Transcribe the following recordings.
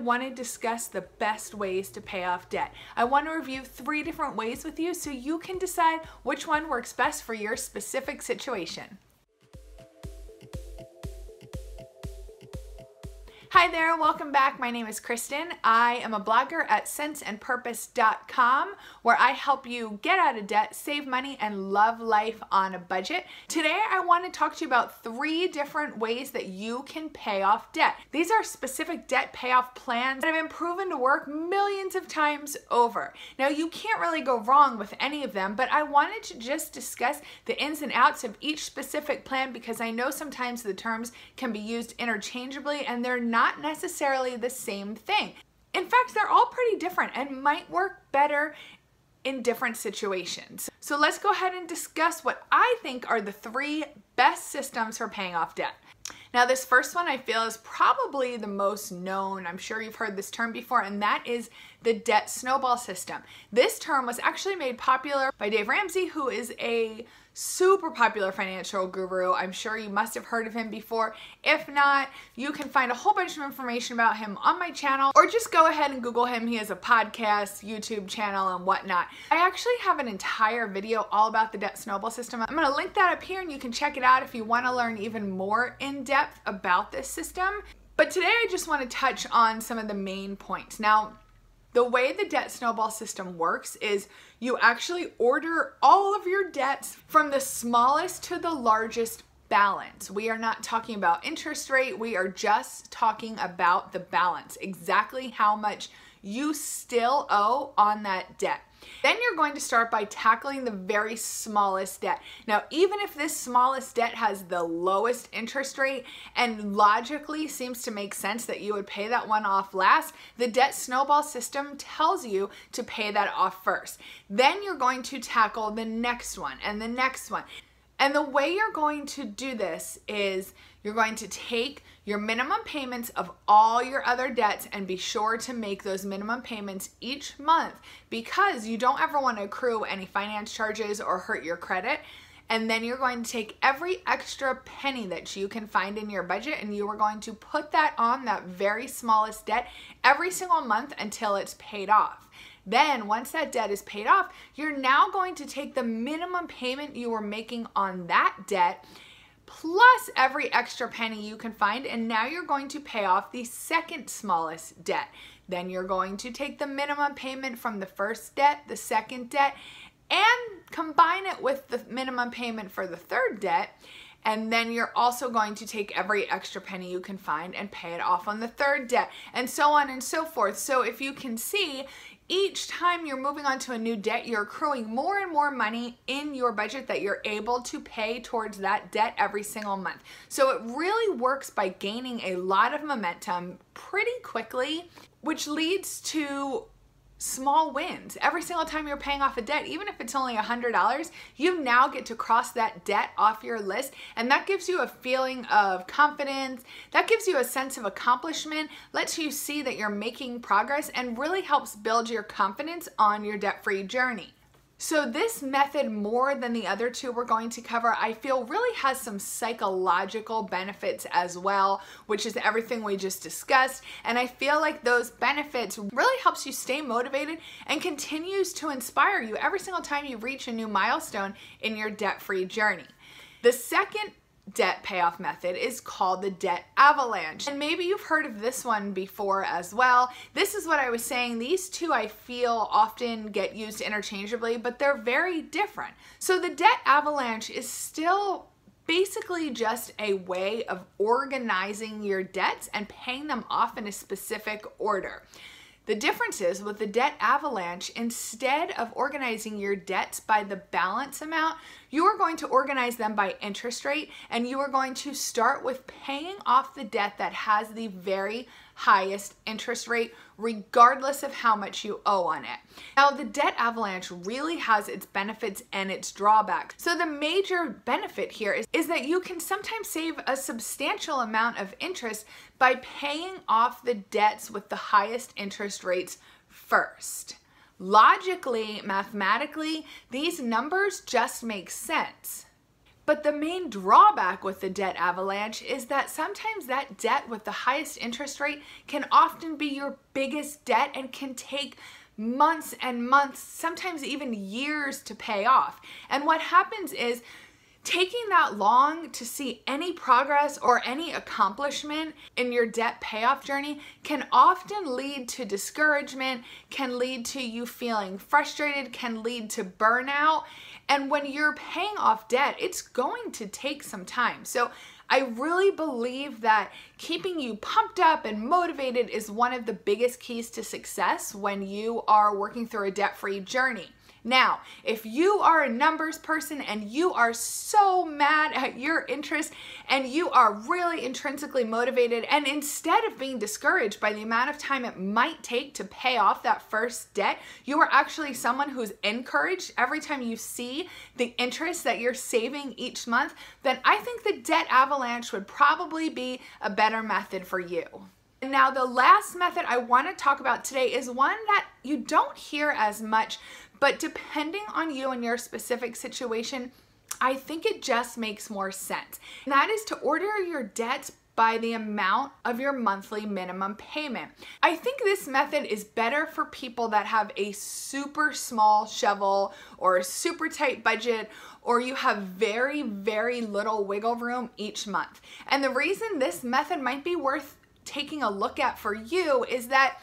want to discuss the best ways to pay off debt. I want to review 3 different ways with you so you can decide which one works best for your specific situation. Hi there, welcome back. My name is Kristin. I am a blogger at senseandpurpose.com where I help you get out of debt, save money, and love life on a budget. Today I want to talk to you about 3 different ways that you can pay off debt. These are specific debt payoff plans that have been proven to work millions of times over. Now you can't really go wrong with any of them, but I wanted to just discuss the ins and outs of each specific plan because I know sometimes the terms can be used interchangeably and they're not necessarily the same thing. In fact, they're all pretty different and might work better in different situations. So let's go ahead and discuss what I think are the 3 best systems for paying off debt. Now, this first one I feel is probably the most known. I'm sure you've heard this term before, and that is the debt snowball system. This term was actually made popular by Dave Ramsey, who is a super popular financial guru. I'm sure you must have heard of him before. If not, you can find a whole bunch of information about him on my channel, or just go ahead and Google him. He has a podcast, YouTube channel, and whatnot. I actually have an entire video all about the debt snowball system. I'm going to link that up here and you can check it out if you want to learn even more in depth about this system. But today I just want to touch on some of the main points. Now, the way the debt snowball system works is you actually order all of your debts from the smallest to the largest balance. We are not talking about interest rate. We are just talking about the balance, exactly how much you still owe on that debt. Then you're going to start by tackling the very smallest debt. Now, even if this smallest debt has the lowest interest rate and logically seems to make sense that you would pay that one off last, the debt snowball system tells you to pay that off first. Then you're going to tackle the next one and the next one. And the way you're going to do this is you're going to take your minimum payments of all your other debts and be sure to make those minimum payments each month because you don't ever want to accrue any finance charges or hurt your credit. And then you're going to take every extra penny that you can find in your budget and you are going to put that on that very smallest debt every single month until it's paid off. Then once that debt is paid off, you're now going to take the minimum payment you were making on that debt plus every extra penny you can find, and now you're going to pay off the second smallest debt. Then you're going to take the minimum payment from the first debt, the second debt, and combine it with the minimum payment for the third debt. And then you're also going to take every extra penny you can find and pay it off on the third debt, and so on and so forth. So if you can see, each time you're moving on to a new debt, you're accruing more and more money in your budget that you're able to pay towards that debt every single month. So it really works by gaining a lot of momentum pretty quickly, which leads to small wins. Every single time you're paying off a debt, even if it's only $100, you now get to cross that debt off your list, and that gives you a feeling of confidence, that gives you a sense of accomplishment, lets you see that you're making progress, and really helps build your confidence on your debt-free journey. So this method, more than the other 2 we're going to cover, I feel really has some psychological benefits as well, which is everything we just discussed. And I feel like those benefits really helps you stay motivated and continues to inspire you every single time you reach a new milestone in your debt-free journey. The second debt payoff method is called the debt avalanche. And maybe you've heard of this one before as well. This is what I was saying. These 2 I feel often get used interchangeably, but they're very different. So the debt avalanche is still basically just a way of organizing your debts and paying them off in a specific order. The difference is with the debt avalanche, instead of organizing your debts by the balance amount, you are going to organize them by interest rate, and you are going to start with paying off the debt that has the very highest interest rate, regardless of how much you owe on it. Now, the debt avalanche really has its benefits and its drawbacks. So the major benefit here is that you can sometimes save a substantial amount of interest by paying off the debts with the highest interest rates first. Logically, mathematically, these numbers just make sense. But the main drawback with the debt avalanche is that sometimes that debt with the highest interest rate can often be your biggest debt and can take months and months, sometimes even years to pay off. And what happens is taking that long to see any progress or any accomplishment in your debt payoff journey can often lead to discouragement, can lead to you feeling frustrated, can lead to burnout. And when you're paying off debt, it's going to take some time. So I really believe that keeping you pumped up and motivated is one of the biggest keys to success when you are working through a debt-free journey. Now, if you are a numbers person and you are so mad at your interest and you are really intrinsically motivated, and instead of being discouraged by the amount of time it might take to pay off that first debt, you are actually someone who's encouraged every time you see the interest that you're saving each month, then I think the debt avalanche would probably be a better method for you. Now, the last method I want to talk about today is one that you don't hear as much, but depending on you and your specific situation, I think it just makes more sense. And that is to order your debts by the amount of your monthly minimum payment. I think this method is better for people that have a super small shovel or a super tight budget, or you have very, very little wiggle room each month. And the reason this method might be worth taking a look at for you is that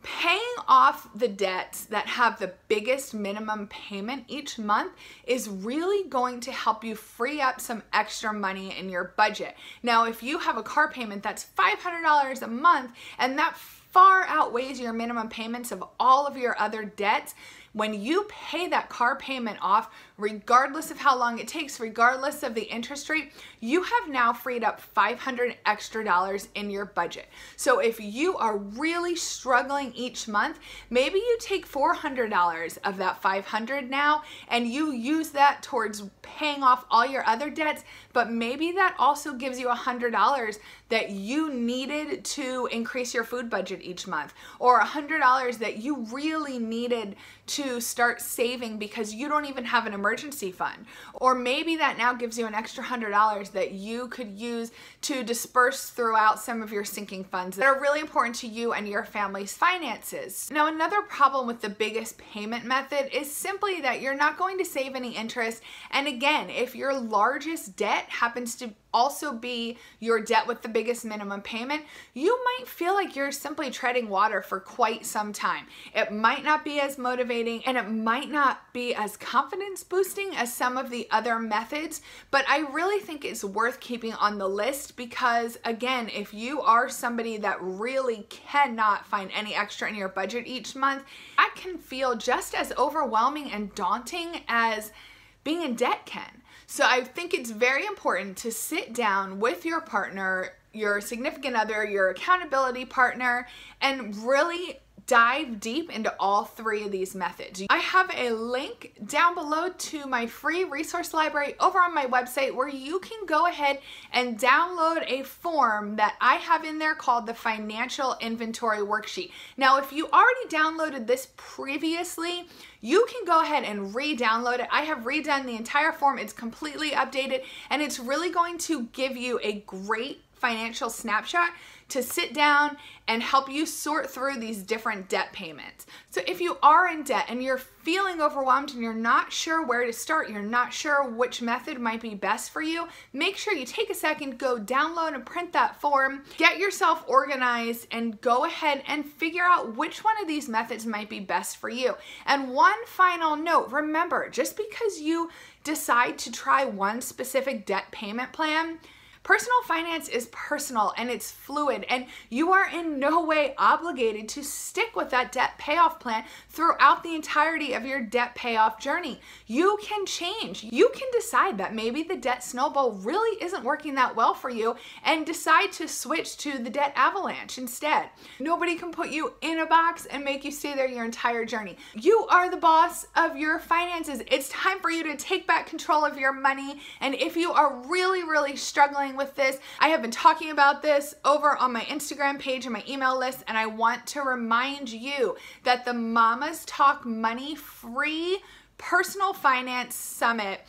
paying off the debts that have the biggest minimum payment each month is really going to help you free up some extra money in your budget. Now, if you have a car payment that's $500 a month and that far outweighs your minimum payments of all of your other debts, when you pay that car payment off, regardless of how long it takes, regardless of the interest rate, you have now freed up $500 extra in your budget. So if you are really struggling each month, maybe you take $400 of that $500 now and you use that towards paying off all your other debts, but maybe that also gives you $100 that you needed to increase your food budget each month, or $100 that you really needed to start saving because you don't even have an emergency fund. Or maybe that now gives you an extra $100 that you could use to disperse throughout some of your sinking funds that are really important to you and your family's finances. Now, another problem with the biggest payment method is simply that you're not going to save any interest. And again, if your largest debt happens to also be your debt with the biggest minimum payment, you might feel like you're simply treading water for quite some time. It might not be as motivating and it might not be as confidence boosting as some of the other methods, but I really think it's worth keeping on the list because, again, if you are somebody that really cannot find any extra in your budget each month, that can feel just as overwhelming and daunting as being in debt can. So I think it's very important to sit down with your partner, your significant other, your accountability partner, and really dive deep into all three of these methods. I have a link down below to my free resource library over on my website where you can go ahead and download a form that I have in there called the Financial Inventory Worksheet. Now, if you already downloaded this previously, you can go ahead and re-download it. I have redone the entire form. It's completely updated, and it's really going to give you a great financial snapshot to sit down and help you sort through these different debt payments. So if you are in debt and you're feeling overwhelmed and you're not sure where to start, you're not sure which method might be best for you, make sure you take a second, go download and print that form, get yourself organized, and go ahead and figure out which one of these methods might be best for you. And one final note, remember, just because you decide to try one specific debt payment plan, personal finance is personal and it's fluid, and you are in no way obligated to stick with that debt payoff plan throughout the entirety of your debt payoff journey. You can change. You can decide that maybe the debt snowball really isn't working that well for you and decide to switch to the debt avalanche instead. Nobody can put you in a box and make you stay there your entire journey. You are the boss of your finances. It's time for you to take back control of your money, and if you are really, really struggling with this, I have been talking about this over on my Instagram page and my email list, and I want to remind you that the Mamas Talk Money free personal finance summit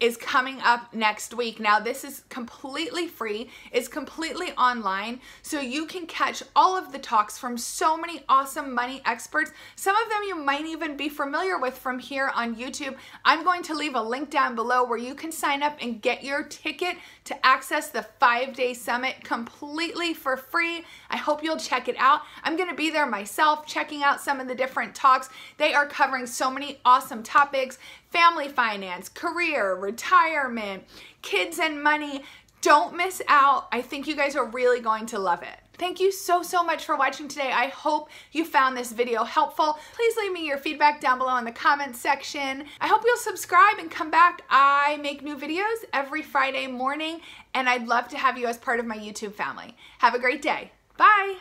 is coming up next week. Now, this is completely free. It's completely online, so you can catch all of the talks from so many awesome money experts. Some of them you might even be familiar with from here on YouTube. I'm going to leave a link down below where you can sign up and get your ticket to access the 5-day summit completely for free. I hope you'll check it out. I'm going to be there myself, checking out some of the different talks. They are covering so many awesome topics: family finance, career, retirement, kids and money. Don't miss out. I think you guys are really going to love it. Thank you so much for watching today. I hope you found this video helpful. Please leave me your feedback down below in the comments section. I hope you'll subscribe and come back. I make new videos every Friday morning, and I'd love to have you as part of my YouTube family. Have a great day. Bye.